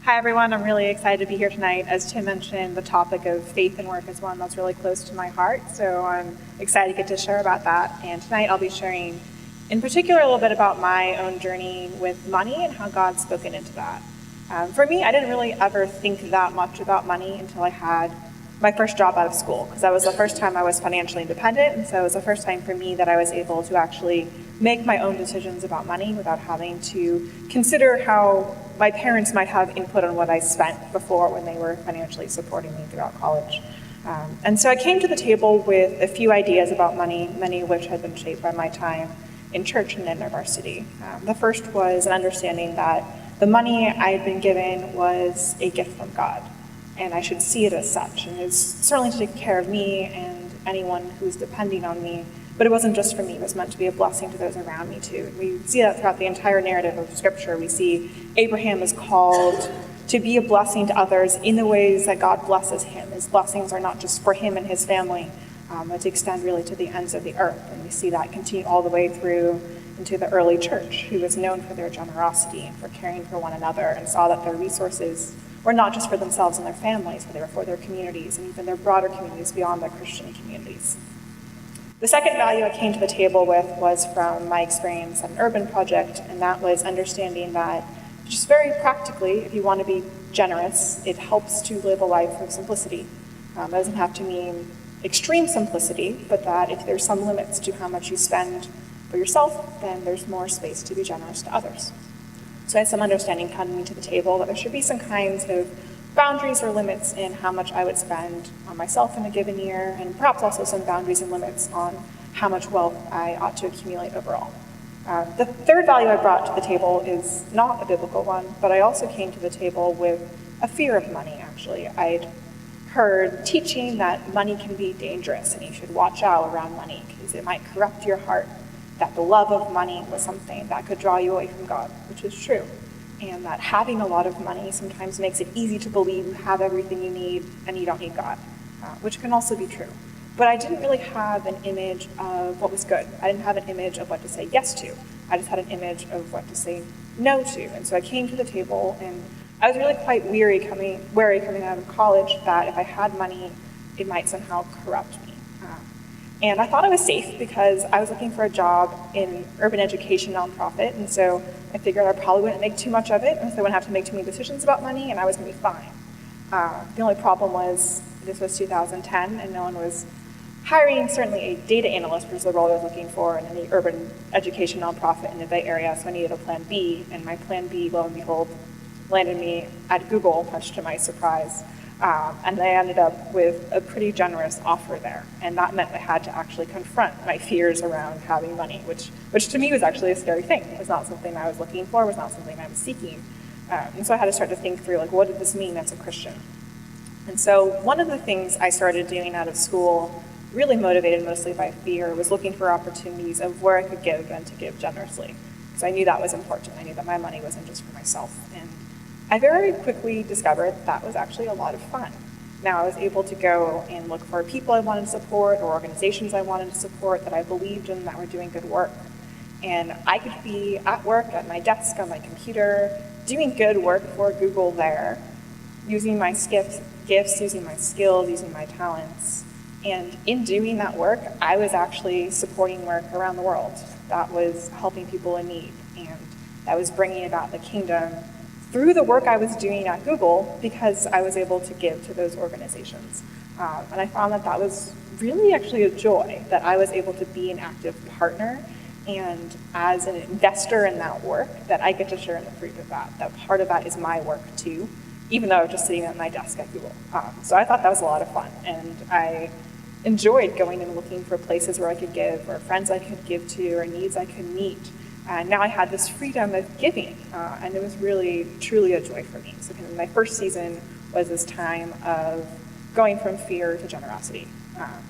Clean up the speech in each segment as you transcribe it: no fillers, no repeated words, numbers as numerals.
Hi everyone, I'm really excited to be here tonight. As Tim mentioned, the topic of faith and work is one that's really close to my heart, so I'm excited to get to share about that. And tonight I'll be sharing in particular a little bit about my own journey with money and how God's spoken into that. For me, I didn't really ever think that much about money until I had my first job out of school, because that was the first time I was financially independent, and so it was the first time for me that I was able to actually make my own decisions about money without having to consider how my parents might have input on what I spent before when they were financially supporting me throughout college. And so I came to the table with a few ideas about money, many of which had been shaped by my time in church and in InterVarsity. The first was an understanding that the money I had been given was a gift from God, and I should see it as such. And it's certainly to take care of me and anyone who's depending on me, but it wasn't just for me. It was meant to be a blessing to those around me too. We see that throughout the entire narrative of Scripture. We see Abraham is called to be a blessing to others in the ways that God blesses him. His blessings are not just for him and his family, but to extend really to the ends of the earth. And we see that continue all the way through into the early church, who was known for their generosity and for caring for one another, and saw that their resources were not just for themselves and their families, but they were for their communities and even their broader communities beyond their Christian communities. The second value I came to the table with was from my experience at an urban project, and that was understanding that just very practically, if you want to be generous, it helps to live a life of simplicity. It doesn't have to mean extreme simplicity, but that if there's some limits to how much you spend for yourself, then there's more space to be generous to others. So I had some understanding coming to the table that there should be some kinds of boundaries or limits in how much I would spend on myself in a given year, and perhaps also some boundaries and limits on how much wealth I ought to accumulate overall. The third value I brought to the table is not a biblical one, but I also came to the table with a fear of money, actually. I'd heard teaching that money can be dangerous and you should watch out around money because it might corrupt your heart, that the love of money was something that could draw you away from God, which is true. And that having a lot of money sometimes makes it easy to believe you have everything you need and you don't need God, which can also be true. But I didn't really have an image of what was good. I didn't have an image of what to say yes to. I just had an image of what to say no to. And so I came to the table, and I was really quite wary coming out of college that if I had money, it might somehow corrupt me. And I thought I was safe because I was looking for a job in urban education nonprofit, and so I figured I probably wouldn't make too much of it, and so I wouldn't have to make too many decisions about money, and I was going to be fine. The only problem was this was 2010, and no one was hiring certainly a data analyst, which was the role I was looking for in any urban education nonprofit in the Bay Area, so I needed a plan B, and my plan B, lo and behold, landed me at Google, much to my surprise. And I ended up with a pretty generous offer there. And that meant I had to actually confront my fears around having money, which to me was actually a scary thing. It was not something I was looking for, it was not something I was seeking. And so I had to start to think through, what did this mean as a Christian? And so one of the things I started doing out of school, really motivated mostly by fear, was looking for opportunities of where I could give and to give generously. Because I knew that was important. I knew that my money wasn't just for myself. And I very quickly discovered that was actually a lot of fun. Now I was able to go and look for people I wanted to support or organizations I wanted to support that I believed in that were doing good work. And I could be at work, at my desk, on my computer, doing good work for Google there, using my gifts, using my skills, using my talents. And in doing that work, I was actually supporting work around the world that was helping people in need, and that was bringing about the kingdom through the work I was doing at Google, because I was able to give to those organizations. And I found that that was really actually a joy, that I was able to be an active partner, and as an investor in that work, that I get to share in the fruit of that. That part of that is my work too, even though I was just sitting at my desk at Google. So I thought that was a lot of fun, and I enjoyed going and looking for places where I could give, or friends I could give to, or needs I could meet. And now I had this freedom of giving, and it was really, truly a joy for me. So kind of my first season was this time of going from fear to generosity.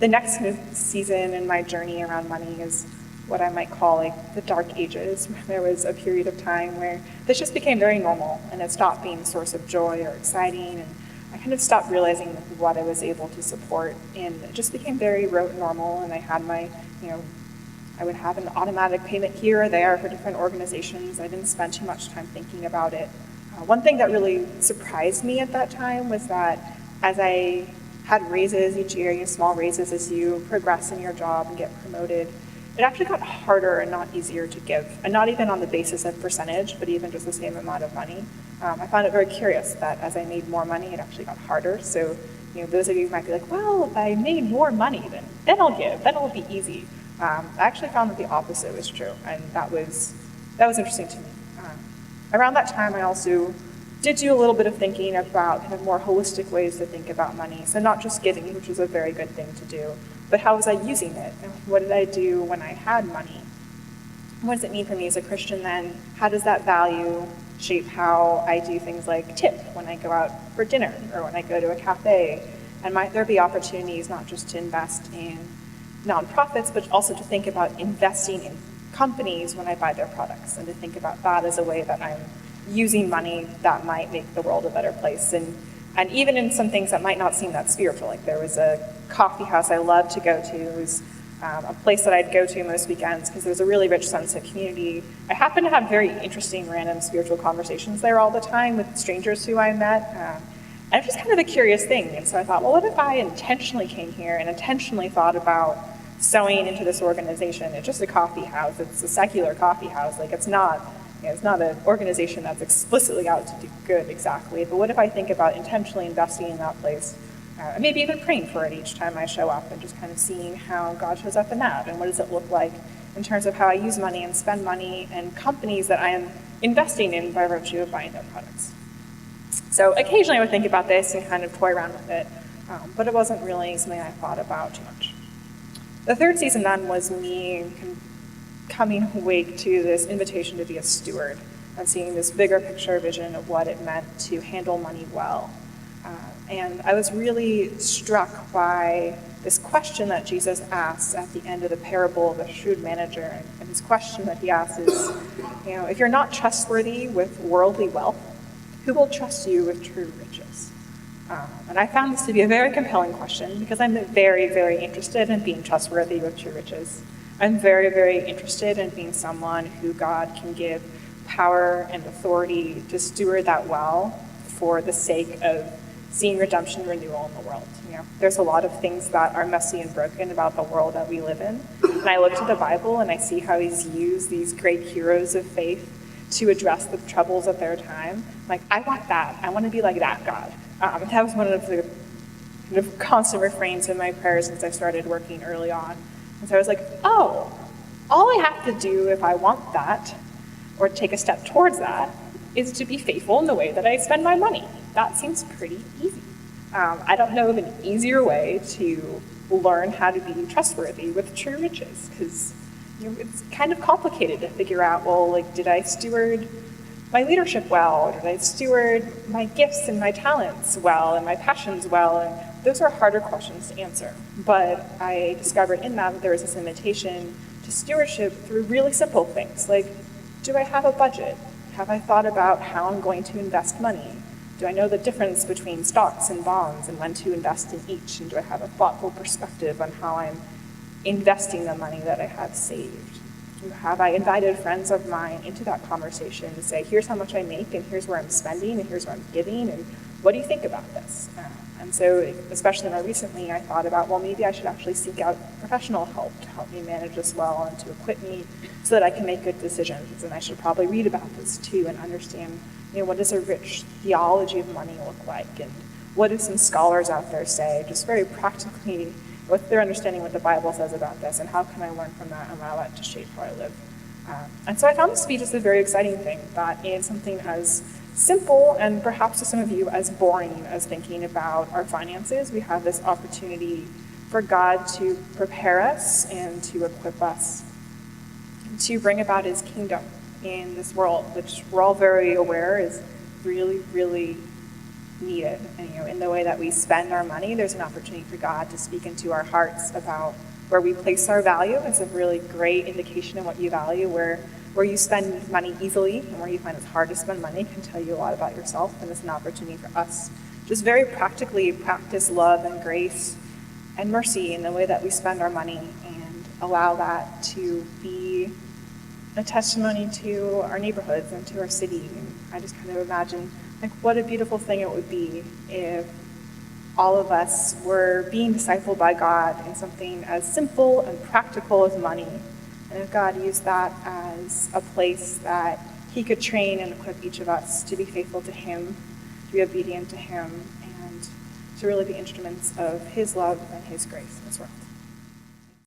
The next season in my journey around money is what I might call the dark ages. There was a period of time where this just became very normal, and it stopped being a source of joy or exciting, and I kind of stopped realizing what I was able to support, and it just became very rote normal, and I had my, I would have an automatic payment here or there for different organizations. I didn't spend too much time thinking about it. One thing that really surprised me at that time was that as I had raises each year, small raises as you progress in your job and get promoted, it actually got harder and not easier to give, and not even on the basis of percentage, but even just the same amount of money. I found it very curious that as I made more money, it actually got harder. So, those of you might be like, well, if I made more money, then I'll give, then it'll be easy. I actually found that the opposite was true, and that was interesting to me. Around that time, I also did do a little bit of thinking about kind of more holistic ways to think about money. So not just giving, which is a very good thing to do, but how was I using it? And what did I do when I had money? What does it mean for me as a Christian then? How does that value shape how I do things like tip when I go out for dinner or when I go to a cafe? And might there be opportunities not just to invest in nonprofits, but also to think about investing in companies when I buy their products, and to think about that as a way that I'm using money that might make the world a better place. And even in some things that might not seem that spiritual, like there was a coffee house I loved to go to. It was a place that I'd go to most weekends because there's a really rich sense of community. I happen to have very interesting, random spiritual conversations there all the time with strangers who I met. And it's just kind of a curious thing. And so I thought, well, what if I intentionally came here and intentionally thought about sewing into this organization? It's just a coffee house. It's a secular coffee house. Like it's not an organization that's explicitly out to do good exactly. But what if I think about intentionally investing in that place? And maybe even praying for it each time I show up and just kind of seeing how God shows up in that, and what does it look like in terms of how I use money and spend money and companies that I am investing in by virtue of buying their products. So occasionally I would think about this and kind of toy around with it, but it wasn't really something I thought about too much. The third season then was me coming awake to this invitation to be a steward and seeing this bigger picture vision of what it meant to handle money well. And I was really struck by this question that Jesus asks at the end of the parable of the shrewd manager. And his question that he asks is, if you're not trustworthy with worldly wealth, who will trust you with true riches? And I found this to be a very compelling question because I'm very, very interested in being trustworthy with true riches. I'm very, very interested in being someone who God can give power and authority to steward that well for the sake of seeing redemption renewal in the world. There's a lot of things that are messy and broken about the world that we live in. And I look to the Bible and I see how he's used these great heroes of faith to address the troubles of their time. Like, I want that. I want to be like that God. That was one of the kind of constant refrains in my prayers since I started working early on. And so I was like, oh, all I have to do if I want that, or take a step towards that, is to be faithful in the way that I spend my money. That seems pretty easy. I don't know of an easier way to learn how to be trustworthy with true riches, because it's kind of complicated to figure out, well, did I steward my leadership well? Or did I steward my gifts and my talents well and my passions well? And those are harder questions to answer. But I discovered in that there is this invitation to stewardship through really simple things, like, do I have a budget? Have I thought about how I'm going to invest money? Do I know the difference between stocks and bonds and when to invest in each? And do I have a thoughtful perspective on how I'm investing the money that I have saved? Have I invited friends of mine into that conversation to say, here's how much I make, and here's where I'm spending, and here's where I'm giving, and what do you think about this? And so, especially more recently, I thought about, well, maybe I should actually seek out professional help to help me manage this well and to equip me so that I can make good decisions. And I should probably read about this too and understand, what does a rich theology of money look like? And what do some scholars out there say, just very practically, what's their understanding what the Bible says about this, and how can I learn from that and allow that to shape how I live? And so I found this to be just a very exciting thing, that in something as simple and perhaps to some of you as boring as thinking about our finances, we have this opportunity for God to prepare us and to equip us to bring about his kingdom in this world, which we're all very aware is really, really needed. And in the way that we spend our money, there's an opportunity for God to speak into our hearts about where we place our value. It's a really great indication of what you value. Where you spend money easily and where you find it's hard to spend money can tell you a lot about yourself, and it's an opportunity for us just very practically practice love and grace and mercy in the way that we spend our money and allow that to be a testimony to our neighborhoods and to our city. And I just kind of imagine, like, what a beautiful thing it would be if all of us were being discipled by God in something as simple and practical as money. And if God used that as a place that he could train and equip each of us to be faithful to him, to be obedient to him, and to really be instruments of his love and his grace in this world.